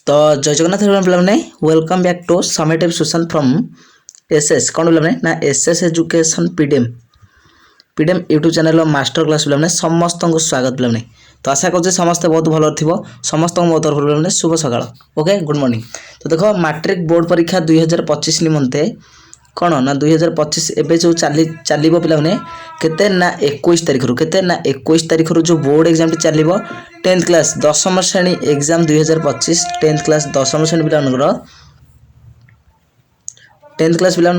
तो जय जगन्नाथ पे welcome back to summative session from SS कौन पे ना SS education PDM YouTube channel master class पे समस्त को स्वागत पे तो आशा कर समस्ते बहुत भल थी समस्त मो तरफ शुभ सकाळ ओके गुड मॉर्निंग। तो देखो मैट्रिक बोर्ड परीक्षा 2025 निमंते कौन ना 2025 एवं जो चलो पे केते ना 21 तारिख रू केते ना 21 तारिख रू जो बोर्ड एग्जाम चलो 10th क्लास 10th श्रेणी एग्जाम 2025 10th क्लास 10th श्रेणी पिला 10th क्लास पिला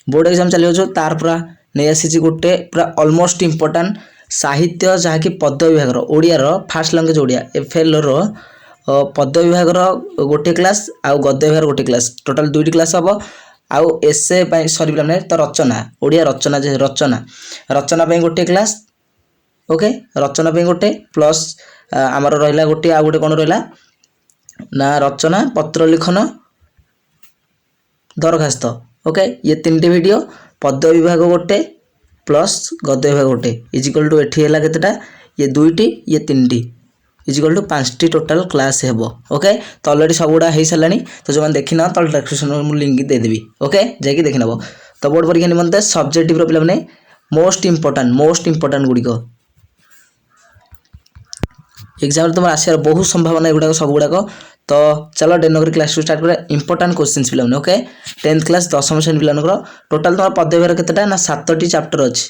बोर्ड एग्जाम चलो जो तार पूरा नहीं आसी गोटे पूरा ऑलमोस्ट इंपोर्टेंट साहित्य जहाँकि पद विभाग ओडियार फास्ट लैंग्वेज ओडिया एफएल रो पद विभाग गोटे क्लास आउ गद्य विभाग गोटे क्लास टोटाल दुईटी क्लास हम आउ एसे सरी पे तो रचना ओडिया रचना रचना गोटे क्लास ओके रचना गोटे प्लस आमर रहा गोटे आउ गोटे कौन रहा ना रचना पत्र लिखन दरखास्त ओके ये 3टी वीडियो पद विभाग गोटे प्लस गद्य विभाग गोटे इजिकल टू एठी है केतेटा ये 2टी ये 3टी इजिकल टू 5टी टोटाल क्लास हेबो ओके। तो ऑलरेडी सब गुड़ा हो सारा तो जो देखी ना तो डिस्क्रिप्शन में लिंक देदेवी ओके जाकि देखी नब। तो बोर्ड परीक्षा निमंते सब्जेक्टिव पे मोस्ट इंपोर्टेंट गुड़िक एग्जाम तुम आसार बहुत संभावना एगुड़ा सब गुड़ाक। तो चलो डेनगरी क्लास स्टार्ट करें इंपोर्टेंट क्वेश्चंस पिला ओके 10th क्लास 10th श्रेणी पिला टोटाल तुम पद विभाग केतेटा ना 7टी चैप्टर अच्छी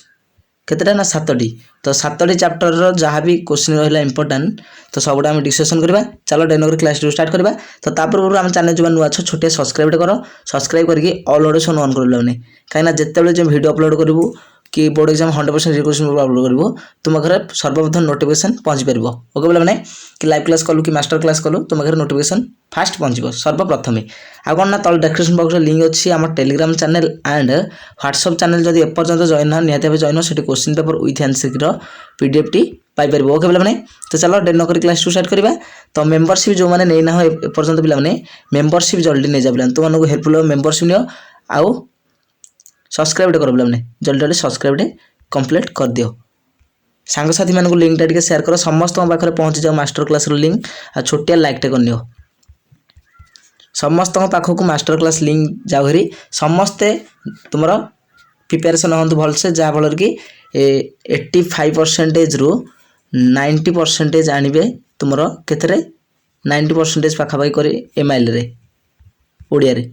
केतेटा ना 7टी तो 7टी चैप्टर जहाँ भी क्वेश्चन रहा इंपोर्टेंट तो सब आम डिस्कसन करवा। चलो डेनगरी क्लास स्टार्ट करवा। तो तापर आम चैनल जो नुआ छोटे सब्सक्राइब कर सब्सक्राइब करके ऑल नोटिफिकेशन ऑन कर कहीं जिते जो वीडियो अपलोड करूँ कि बोर्ड एग्जाम 100% रिक्वेशन अपलोड करूँ तुम घर सर्वप्रथम नोटिफिकेशन पहुँच पार ओके बोले मैंने कि लाइव क्लास कलु कि मास्टर क्लास कलु तुम घर नोटिफिकेशन फास्ट पहुँच सर्वप्रथम आ कौन ना तल डिस्क्रिप्शन बॉक्स लिंक अच्छी आम Telegram channel and WhatsApp channel जब एपर्यंत जॉइन ना निहत भाव जॉइन से question paper with answer PDF T Piper okay बोले मैंने। तो चलो डेनगरी क्लास स्टार्ट करवा। तो मेंबरशिप जो मैंने नहीं ना एपर्यंत पे मेंबरशिप जल्दी नहीं जा पे तुमको हेल्पफुल मेंबरशिप नियो आउ सब्सक्राइब कर पे जल्दी जल्दी सब्सक्राइब कंप्लीट कर दियो सांगसाथी मानक लिंक टे शेयर कर समस्त पाखे पहुँची जाओ मास्टर क्लास लिंक आ छोटिया लाइक टे कर समस्त पाखक मास्टर क्लास लिंक जाओ घरी समस्ते तुम प्रिपेरेसन हूँ भलसे जहाँफल कि 85% रु 90% आणवे तुम के 90% पाखापाखि कर एमआईएल रे ओडिया रे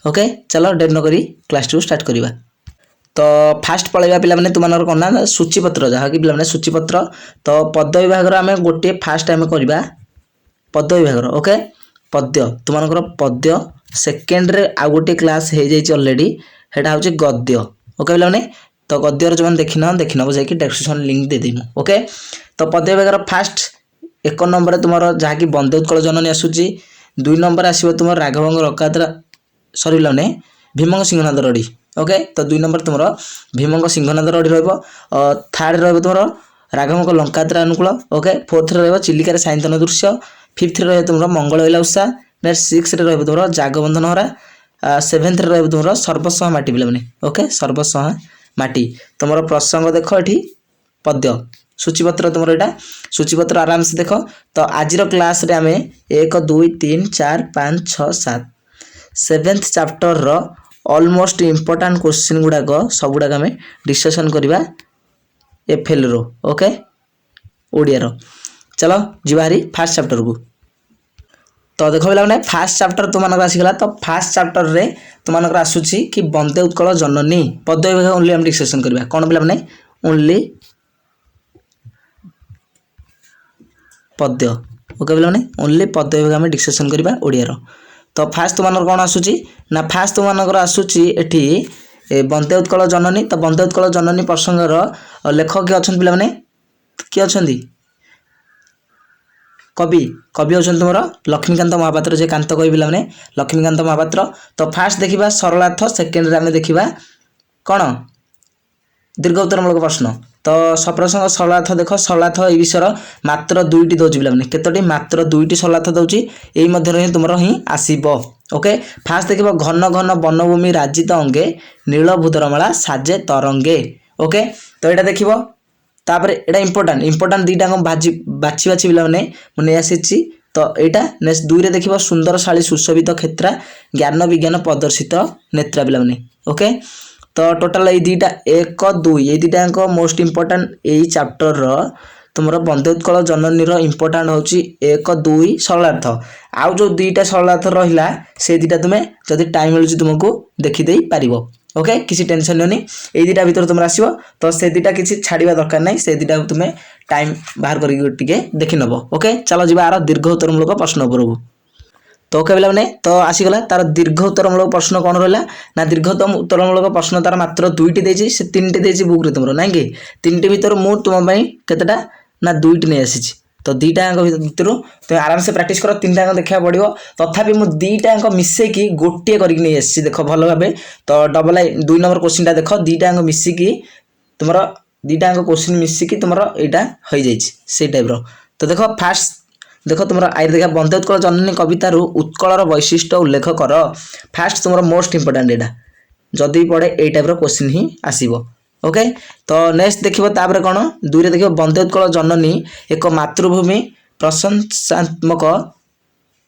ओके। चलो डेनगरी क्लास टू स्टार्ट करवा। तो फास्ट पलैया पे तुम कौन ना सूचीपत्र जहाँ कि पे सूचीपत्र तो पद विभाग आम गोटे फास्ट आम करवा पद विभाग ओके पद्य तुम पद्य सेकेंड रे आउ गोटे क्लास हो जाए अलरेडी सेटा हूँ गद्य ओके पे तो गद्यर जो देखी ना जाकि डिस्क्रिप्शन लिंक दे देमु ओके। तो पद्य विभाग फास्ट 1 नंबर तुम जहाँकि बंदे उत्कल जननी आसूची 2 नंबर आसो तुम राघवंग रकात्रा सरी पे भीमंग सिंहनाद रड़ी ओके। तो 2 नंबर तुम भीमंग सिंहनाद रड़ी थर्ड तुम राघवंग लंकात्रा अनुकूल ओके। 4th रे चिलिकार साइंतन दृश्य 5th रे तुम मंगल वेला उषा 6th रे तुम जागबंधन हरा 7th रे तुम सर्वस्व माटी पे ओके सर्वस्व माटी तुम प्रसंग देख ये पद्य सूचीपत्र तुम यहाँ सूचीपत्र आराम से देख। तो आज क्लास रे आम 1 2 3 4 5 6 7 7th चैप्टर रो ऑलमोस्ट इंपोर्टेंट क्वेश्चन गुड़ाक सब गुड़ाक आम डिस्कसन करवा एफएल रो ओके ओडिया रो। चलो जीवारी फास्ट चैप्टर को। तो देख पे फास्ट चैप्टर तुम आसीगला। तो फास्ट चैप्टर रे तुम आसूची कि बंदे उत्कल जननी पद विभाग ओनली आम डिस्कसन करवा कौन पे ओनली पद्य ओके पे ओनली पद विभाग आम डिस्कसन करवा ओडिया रो। तो फास्ट तुम कौन आसूची ना फास्ट तुम आसूची एठी बंदे उत्कल जननी। तो बंदे उत्कल जननी प्रसंगर लेखक किए अच्छा पे किए अच्छा कवि कवि अच्छा तुम लक्ष्मीकांत महापात्र जे कांत कवि पे लक्ष्मीकांत महापात्र। तो फास्ट देखा सरलार्थ सेकेंड आम देखा कौन दीर्घ उत्तरमूलक प्रश्न। तो सप्रसंग सरलार्थ देख सरलार्थ ये विषय मात्र 2टी दौर पे केतोटी मात्र 2टी सरलार्थ दौर यही मध्य तुम ही आसब ओके। फास्ट देख घन घन वनभूमि राजित अंगे नील भूधरमाला साजे तरंगे ओके। तो यहाँ देख तापर एटा इंपोर्टेंट 2टा बाछी बाछी पे नहीं आसी तो यहाँ नेक्स्ट 2 रे देखिबो सुंदरशाली सुशोभित क्षेत्रा ज्ञान विज्ञान प्रदर्शित नेत्रा पिलाने ओके। तो टोटाल ये दुईटा 1 2 ये दुईटा मोस्ट इंपोर्टेंट यही चैप्टर तुम बंदोत्कल जननीर इंपोर्टाट हूँ 1 2 सरलार्थ आउ जो दुईटा सरलार्थ रहा से दुईटा तुम्हें जदि टाइम मिलूँ तुमको देखीदे पार ओके किसी टेंशन नहीं ये दुईटा भर तुम आसो तो से दुईटा किसी छाड़ा दरकार नहीं से दुईटा तुम्हें टाइम बाहर करके देखी नब ओके। चलो जी आर दीर्घ उत्तरमूलक प्रश्न उपरकू तो ओके पे तो आसीगला तार दीर्घ उत्तरमूलक प्रश्न कौन रहा ना दीर्घ उत्तरमूलक प्रश्न तार मात्र 2टी देती से 3टी देती बुक तुम ना कि 3टी भर मुझे तुम केतेटा ना 2टी नहीं आसी तो दुईटा भर तुम आराम से प्राक्ट कर 3टा देखा पड़ो तथापि मुझे 2टा मिसेकी गोटे करके नहीं आसी देख भल भाव तो डबल 2 नंबर क्वेश्चन देख 2टा मिसिकी तुम 2टा क्वेश्चन मिसिकी तुम यहाँ हो जाए टाइप तो देख फास्ट देख तुम आई देखा बंदोत्कल जननी कवितार उत्कलर वैशिष्ट्य उल्लेख कर फास्ट तुम मोस्ट इंपोर्टाट यहाँ जदि पड़े ये टाइप क्वेश्चन ही आसो ओके। तो नेक्स्ट देखिए तापर कौन 2 रे देखिए बंदोत्कल जननी एक मातृभूमि प्रशंसात्मक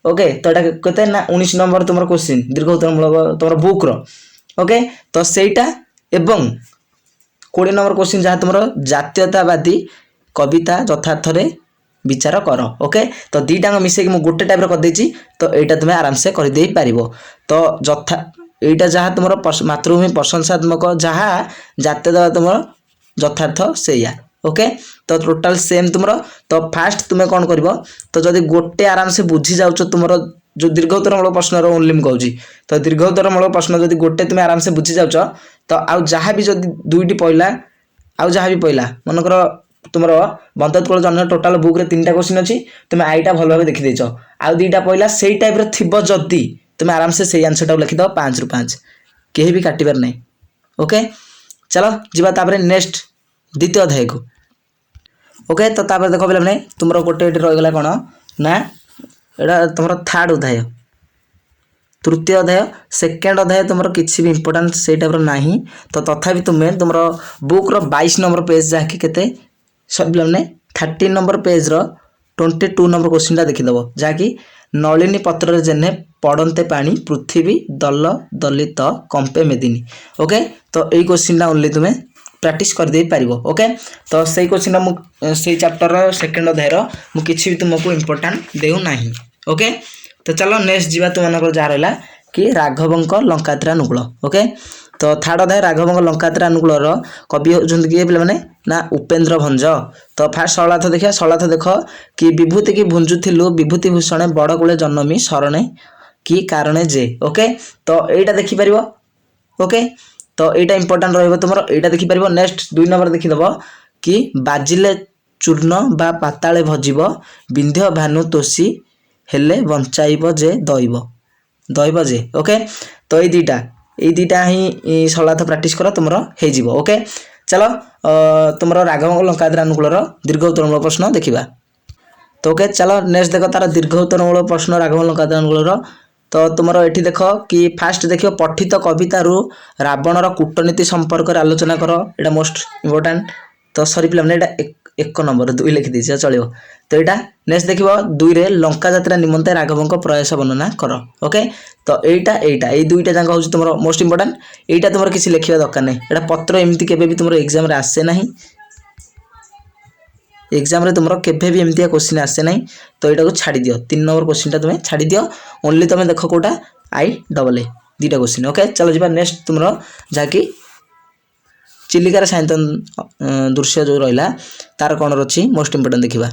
ओके। तो यहाँ कहते ना 19 नंबर तुम क्वेश्चन दीर्घ उत्तरमूलक तुम बुक्र ओके। तो सहीटा एवं 20 नंबर क्वेश्चन जहाँ तुम जातीयतावादी कविता यथार्थ विचार कर ओके। तो 2टा मिसेक मुझे गोटे टाइप करदे तो यहाँ तुम्हें आराम से करदे पार तो यथा यहाँ जहाँ तुम मातृभूमि प्रशंसात्मक जहाँ जातीयता तुम यथार्थ से ओके। तो टोटाल सेम तुम तो फास्ट तुम्हें कौन कर तो जब गोटे आराम से बुझी जाऊ तुम जो दीर्घ उत्तरमूलक प्रश्न ओनली मुझे कहूँ तो दीर्घ उत्तरमूलक प्रश्न जब गोटे तुम्हें आराम से बुझी जाऊ तो आउ जहाँ भी जब 2टी पड़ा आउ जहाँ भी पड़ा मनकर तुम बंदोत्कल जननी टोटाल बुक रे 3टा क्वेश्चन अच्छी तुम्हें आईटा भल भाव देखी देच आउ 2टा पड़ा से टाइप थी जदि तुम्हें आराम से सही आंसर टाक लिखिद 5 ରୁ 5 कहीं भी काटिबार नहीं ओके। चलो जीवा तापर नेक्स्ट द्वितीय अध्याय को ओके। तो तापर देखो पे तुम गोटे रहीगला कौन ना यहाँ तुम थर्ड अध्याय तृतीय अध्याय सेकेंड अध्याय तुम किसी भी इंपोर्टाट से टाइप ना तो तथापि तुम्हें तुम बुक रो 22 नंबर पेज जहाँकि केते सॉरी पे 13 नंबर पेज रो 22 नंबर क्वेश्चन देखीदेव जहाँकि नलिनी पत्र जेने पड़ते पानी पृथ्वी दल दलित कंपे मेदिनी ओके। तो यही क्वेश्चन ओनली तुम्हें प्रैक्टिस कर दे पारिबो ओके। तो सही क्वेश्चन से चैप्टर सेकेंड अध्याय मुझे किसी भी तुमको इंपोर्टाट देउ नाही ओके। तो चलो नेक्स्ट जीवा तुम जहाँ रहा कि राघवंक लंकात्रा अनुकूल ओके। तो थर्ड अध्याय राघवंक लंकात्रा अनुकूल कवि होती किए पे ना उपेन्द्र भंज। तो फास्ट सरलार्थ देखिए सरलार्थ देख कि विभूति की भुंजुथिलु विभूति भूषण बड़ कूले जन्मी शरणे कि कारणे जे ओके। तो यहाँ देखिपर ओके। तो यहाँ इंपोर्टाट रुम यहाँ देखिपर नेक्स्ट 2 नंबर देखीदेव कि बाजिले चूर्ण बा पाताले भजिब विंध्य भानु तोषी हेले बंचाइब जे दैव जे ओके। तो ये दुईटा ही सरलार्थ प्रैक्टिस कर तुम हो ओके। चलो तुम राघव लंकात्रा अनुकूल दीर्घ उत्तरमूलक प्रश्न देखा तो ओके। चलो नेक्स्ट देख तार दीर्घ उत्तरमूलक प्रश्न राघव लंकात्रा अनुकूल तो तुम ये देख कि फास्ट देख पठित कवितारू रावणर कूटनीति संपर्क आलोचना कर यहाँ मोस्ट इंपोर्टाट। तो सरी पे 1 नंबर 2 लिखिदी चलो। तो यहाँ नेक्स्ट देख 2 रे लंका यात्रा निमंते राघवंक प्रयास वर्णना कर ओके। तो यहाँ ये 2टा जाक हूँ तुम मोस्ट इंपोर्टाट यहाँ तुम किसी लिखा दरकार नहीं यहाँ पत्र एमती के तुम एग्जाम आसे ना एग्जाम तुम केवे भी एमती क्वेश्चन आसे ना तो यहाँ को छाड़ी दियो 3 नंबर क्वेश्चन तुम्हें छाड़ी दियो ओनली तुम्हें देख कौटा आई डबल ए 2टा क्वेश्चन ओके। चलो जी नेक्स्ट तुम जहाँकि चिलिकार सायंतन दृश्य जो रहा तार कौन अच्छी मोस्ट इंपोर्टाट देखा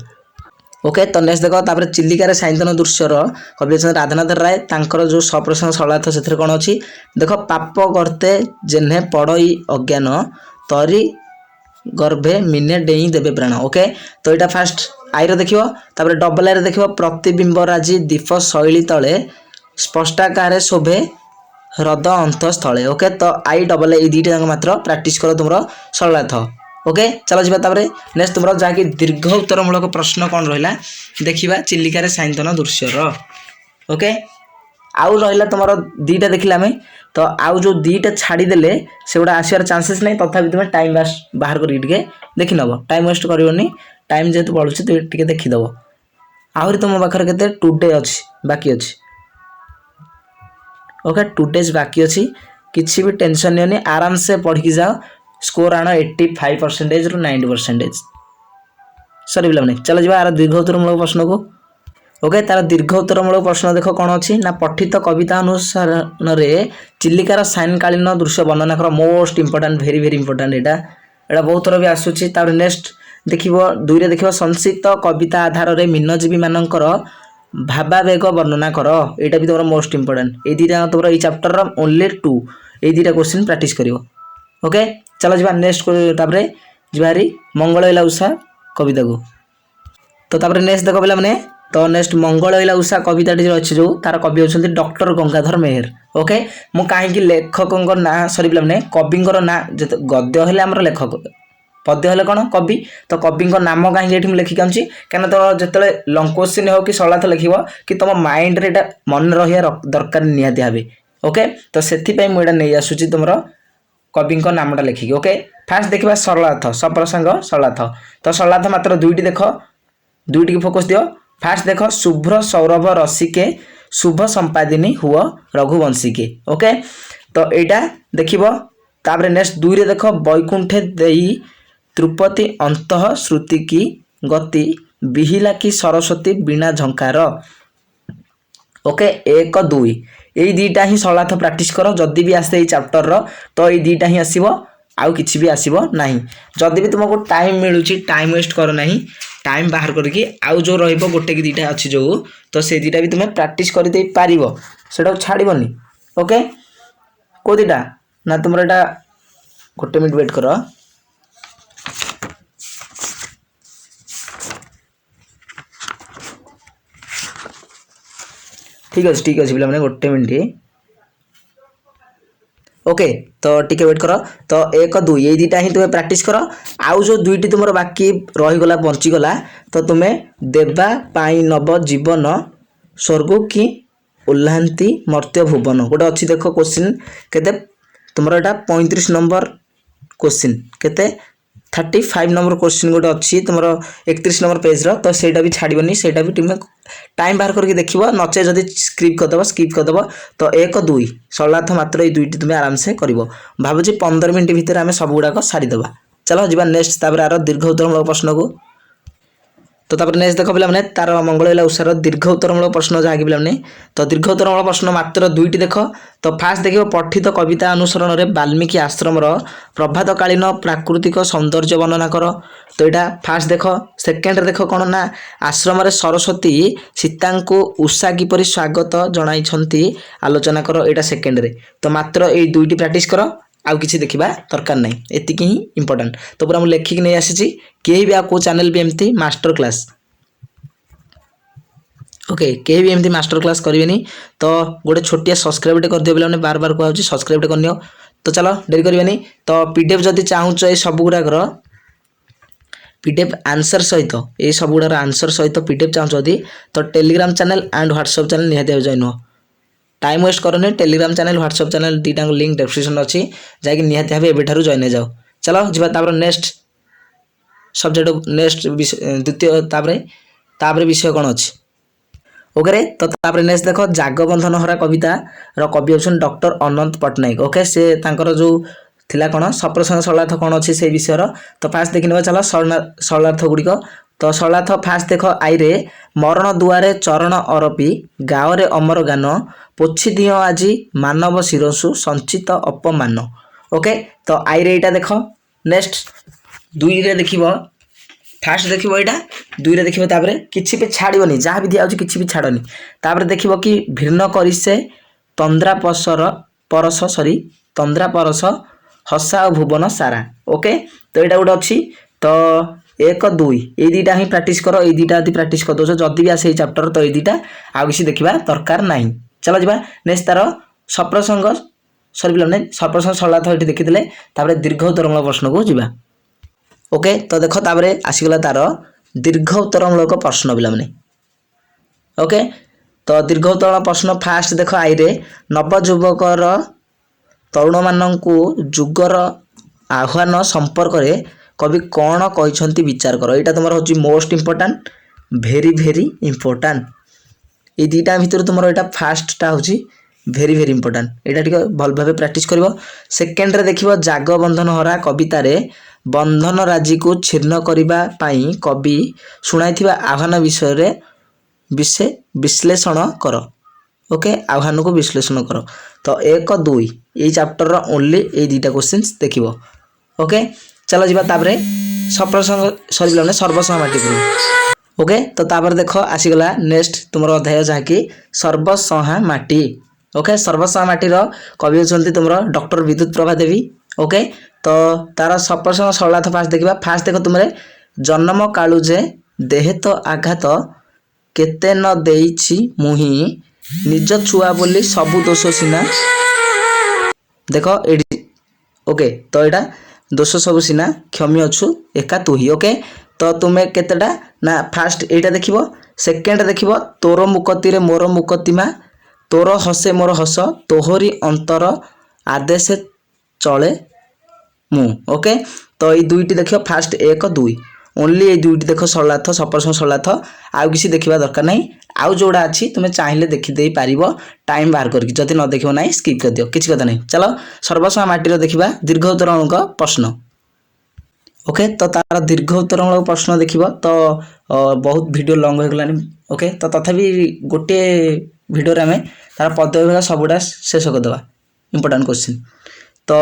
ओके। तो नेक्स्ट देख तापर चिलिकार सायंतन दृश्यर कवि अच्छा राधानाथ राय तांकर जो सप्रसंग सरलार्थ से कौन अच्छी देख पाप गर्ते जेन्हे पड़ई अज्ञान तरी गर्भे मिने डेई देवे प्राण ओके। तो यहाँ फास्ट आई देखिए डबल आई देख प्रतिबिंब राजी दीप शैली तले स्पष्टाकार शोभे ह्रद अंतस्थले ओके। तो आई डबल ए 2टा मात्र प्रैक्टिस कर तुम सरलार्थ ओके। चलो जी नेक्स्ट तुम जहाँकि दीर्घ उत्तरमूलक प्रश्न कौन रहा देखा चिलिकार सायंतन दृश्यर ओके। आउ रहा तुम 2टा देखिले आम तो आउ जो 2टा छाड़ीदे से गुड़ा आसार चांसेस नहीं तथापि तुम्हें टाइम बाहर करके देखी नब टाइम वेस्ट करनी टाइम जेहतु पड़ुच्छे तो देखीदेव आहरी तुम पाखे के 2 डे अच्छी बाकी अच्छी ओके 2 डेज बाकी अच्छी किसी भी टेंशन नहीं आराम से पढ़ की जाओ स्कोर आण 85% रु 90% सरी पिला चलो जी आर दीर्घ उत्तरमूलक प्रश्न को ओके तार दीर्घ उत्तरमूलक प्रश्न देख कौन अच्छी ना पठित कविता अनुसार चिलिकार साइनकालीन दृश्य वर्णना कर मोस्ट इंपोर्टाट भेरी भेरी इंपोर्टाट यहाँ बहुत थर भी आसूसी नेक्स्ट देख दुईरे देख संक्षिप्त कविता आधार में मीनजीवी मानकर भावावेग वर्णना कर यहाँ भी तुम मोस्ट इंपोर्टाट ये दुटा तुम ये चैप्टर ओनली 2 ये दुटा क्वेश्चन प्रैक्टिस कर ओके चलो जी नेक्स्ट जी मंगल उषा कविता को तो तापर नेक्स्ट देख पे तो नेक्स्ट मंगल उषा कविता अच्छी जो तार कवि होती डॉक्टर गंगाधर मेहर ओके मु कहीं लेखकों ना सरी पे कवि ना गद्य हेल्ले आमर लेखक पद्य हेल्ले कौन कवि तो कवि नाम कहीं लिखिक आनी कहीं तो जो लंग क्वेश्चन हो कि सरलाथ लिख कि तुम माइंड रे मन रहा दरकार निहाती भाव ओके तो से मुझे नहीं आसूँ तुम कवि नामटा लिखिकी ओके फास्ट देखा सरलाथ सप्रसंग सरलाथ तो सरलाथ मात्र दुईटी देख दुईटी की फोकस दियो फास्ट देख शुभ्र सौरभ रसिके शुभ संपादिनी हुआ रघुवंशी के ओके तो यहाँ देखिए नेक्स्ट दुई देख वैकुंठे देई त्रुपति अंतः श्रुति की गति बिहिला की सरस्वती बिना झंकार ओके 1 2 यही दुईटा ही सरलाथ प्रैक्टिस कर जदि भी आसे चैप्टर तो ये दुईटा ही आसो आउ किसी भी आसब ना जदि भी तुमको टाइम मिलूँ टाइम वेस्ट कर ना टाइम बाहर करके आउ जो रोटे कि दुईटा अच्छी जो तो से दुईटा भी तुम्हें प्रैक्टिस कर पार छाड़बनी ओके कौ दुईटा ना तुम यहाँ गोटे मिनट वेट कर ठीक अच्छे पे गोटे मिनट ओके तो टिके वेट कर तो 1 2 ये दुईटा ही तुम्हें प्रैक्टिस कर आउ जो दुईटी तुम बाकी रहीगला बंचीगला तो तुम्हें देवा पाई नव जीवन स्वर्ग की उल्लांती मर्त्य भुवन गोटे अच्छी देख क्वेश्चन केते तुम यहाँ 35 नंबर क्वेश्चन केते 35 नंबर क्वेश्चन गोटे अच्छी तुम 31 नंबर पेज तो सेटा भी छाड़बनी सेटा भी तुम्हें टाइम बाहर करके देख नचे जदि स्किप करदेव तो 1 2 सरलाथ मात्र ये दुईटी तुम्हें आराम से कर भावुँ 15 मिनट भितर आम सब गुड़ाक सारीदेवा चलो जी नेक्स्ट आर दीर्घ उत्तरमूलक प्रश्न को तो नेक्स्ट देख पे तार मंगल उषार दीर्घ उत्तरमूलक प्रश्न जहाँकि पे तो दीर्घ उत्तरमूलक प्रश्न मात्र दुईटी देख तो फास्ट देख पठित कविता अनुसरण में वाल्मीकि आश्रम प्रभातकालीन प्राकृतिक सौंदर्य वर्णना कर तो यहाँ फास्ट देख सेकेंड देख कौन ना आश्रम सरस्वती सीता को उषा किपरि स्वागत जनाई आलोचना कर यहाँ सेकेंड तो मात्र ये दुईटी प्रैक्टिस कर आउ किसी देखा दरकार नहीं एतिक ही इंपोर्टेंट तो पूरा मुझे लेखिक नहीं आसी कहीं भी आपको चैनल भी एमती मास्टर क्लास ओके कहीं भी एमती मास्टर क्लास करेंगे तो गोटे छोटिया सब्सक्राइब कर दियो पे बार बार कहूँ सब्सक्राइब करनी तो चलो डेरी करेंगे तो पीडीएफ जदि चाहूच ये सब गुड़ाक पीडीएफ आंसर सहित ये सब गुड़ार आंसर सहित पीडीएफ चाहूँ तो Telegram channel and WhatsApp channel निहाती जॉइन हो टाइम वेस्ट करनी टेलीग्राम चैनल व्हाट्सएप चैनल दुईटा लिंक डिस्क्रिप्शन अच्छी जैक निहाती भाव एबेठारु जॉइन जाओ चलो जी नेक्स्ट सब्जेक्ट नेक्स्ट द्वितीय तापरे विषय कौन अच्छी ओके तो नेक्स्ट देख जागबंधन हरा कविता कवि होउछन डॉक्टर अनंत पट्टनायक ओके से तांकर जो थिला कौन सप्रसंग सरलाथ कौन अच्छी से विषय तो फास्ट देखने चलो सरलाथ गुड़िक तो सरलाथ फास्ट देख आईरे मरण दुआरे चरण अरपी गाँव रे अमर गान पोछि दियो आजी मानव शिरसु संचित अपमान ओके तो आईरे यहाँ देख नेक्स्ट दुई रे देखिब फास्ट देखिब यहाँ दुई रे देखिब किसी भी छाड़बनी जहाँ भी दिया किसी भी छाड़नी तापर देखिब कि भिन्न करी से तंद्रा परस सॉरी तंद्रा परस हसा और भुवन सारा ओके तो यहाँ गोटे अच्छी तो 1 2 ये दुईटा ही प्रैक्टिस कर ये दुईटा यदि प्रैक्टिस कर दो जदि भी आसे चैप्टर तो ये दुईटा आउ किसी देखा दरकार नहीं चलो जी नेक्स्ट तार सप्रसंग सरी पे सप्रसंग सरलाथ ये देखी दीर्घ उत्तरमूलक प्रश्न को जीवा ओके तो देख आसीगला तार दीर्घ उत्तरमूलक प्रश्न पे ओके तो दीर्घ उत्तरमूलक प्रश्न फास्ट देख आईरे नवजुवकर तरुण मानू जुगर आह्वान संपर्क में कवि कौन कहते विचार कर यहाँ तुम हूँ मोस्ट इंपोर्टाट भेरी भेरी इंपोर्टाट ये दुईटा भितर तुम यहाँ फास्टा हूँ भेरी भेरी इंपोर्टाट यहाँ टे भल भाव प्राक्ट कर सेकेंड देख जाग बंधन हरा कवितार बंधन राजी को छीर्ण करने कवि शुणाई आह्वान विषय विश्लेषण कर ओके आह्वान को विश्लेषण कर तो 1 2 ये चैप्टर ओनली ये दुईटा क्वेश्चन देख ओके चलो जी सप्रसंग सर सर्वसह माटी करूँ ओके तो तापर देख आसीगला नेक्स्ट तुम अध्याय जहाँकि सर्वसहा माटी ओके सर्वसहा माटीर कवि होती तुम डॉक्टर विद्युत प्रभा देवी ओके तो तार सप्रसंग सरलार्थ फास्ट देख तुम जन्म कालू जे देहे तो आघात केते न देइछि मुही निज छुआ बोली सबु दोष सिना देख ओके तो यहाँ दोष सब सिना क्षमी अच्छु एका तु ही ओके तो तुम्हें केतेटा ना फास्ट एटा देखिबो सेकेंड देखिबो तोर मुकती रे मोर मुकतिमा तोर हसे मोर हस तोहरी अंतर आदेश चले मु ओके तो ये दुईटी देखियो फास्ट 1 2 ओनली ये दुईटी देख सरलार्थ सप्रसंग सरलार्थ आउ किसी देखा दरकार नहीं आउ जोड़ा अच्छी तुम्हें चाहिए देखीदे पार टाइम बाहर करके जदि न देख ना स्किप कर दियो किसी कथा नहीं चलो सर्वसहा माटीर देखा दीर्घ उत्तरणमूलक प्रश्न ओके तो तार दीर्घ उत्तरणमूलक प्रश्न देख तो बहुत वीडियो लंग हो गलानी ओके तो तथापि गोटे वीडियो आम तार पद विभाग सबुटा शेष करदे इंपोर्टाट क्वेश्चन तो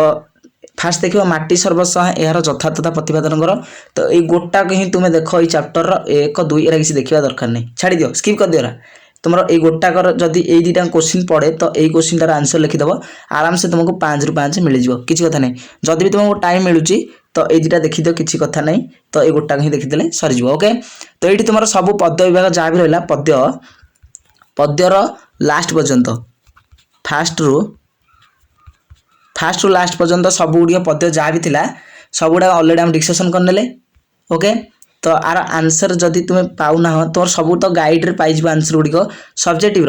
फास्ट देख माटी सर्वसहा यार यथार्थता प्रतिपादन कर तो ये गोटाक ही तुम्हें देख ये चैप्टर 1 2 एरा किसी देखा दरकार नहीं छाड़ी दियो स्किप कर दियो तुम ये गोटाकर जदि ये दुईटा क्वेश्चन पड़े तो ये क्वेश्चन तार आंसर लिखिदेव आराम से तुमको 5 ରୁ 5 मिल जाए किसी कथा नहीं जदि भी तुमको टाइम मिलूँ तो ये दुईटा देखीद किसी कथा नहीं तो ये गोटाक ही देखीदे सरीज ओके तो ये तुम सब पद विभाग जहाँ भी रहा पद्य पद्यर लास्ट पर्यंत फास्ट रु लास्ट पर्यंत सब गुड़ पद्य जहाँ भी थिला सब गुड़ा अलरेडी हम डिस्कसन करने ओके तो आर आंसर जदि तुम्हें पाऊना तुम सब तो गाइड रे पाई आंसर गुड़िक सब्जेक्टिव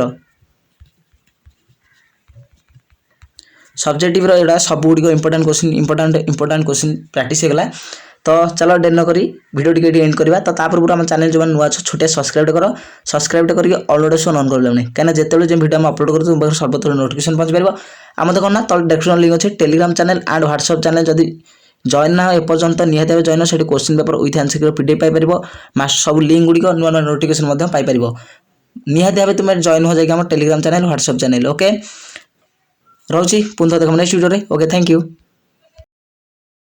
रा सब गुड़िक इंपोर्टाट क्वेश्चन प्रैक्टिस होगा तो चलो डेर नक वीडियो टी एंड करवा तो पूर्व आम चैनल जो नुआ छोटे सब्सक्राइब करके ऑल नोटिफिकेशन ऑन कर लेना कहीं जिते जो वीडियो अपलोड कर तुम सर्वत्र नोटिफिकेशन पहुँच पार आम देखो ना तल डेस्क्रिप्शन लिंक अच्छे Telegram channel and WhatsApp channel जदि जॉइन ना एपर्यंत निहाती जॉइन से question paper with answer PDF Piper सब लिंक गुड़िक नुआ नुआ नोटिफिकेशन पाइपर निहाती भाव तुम जॉइन हो जाए Telegram channel WhatsApp channel okay रोची पुनः देखो next video okay thank you.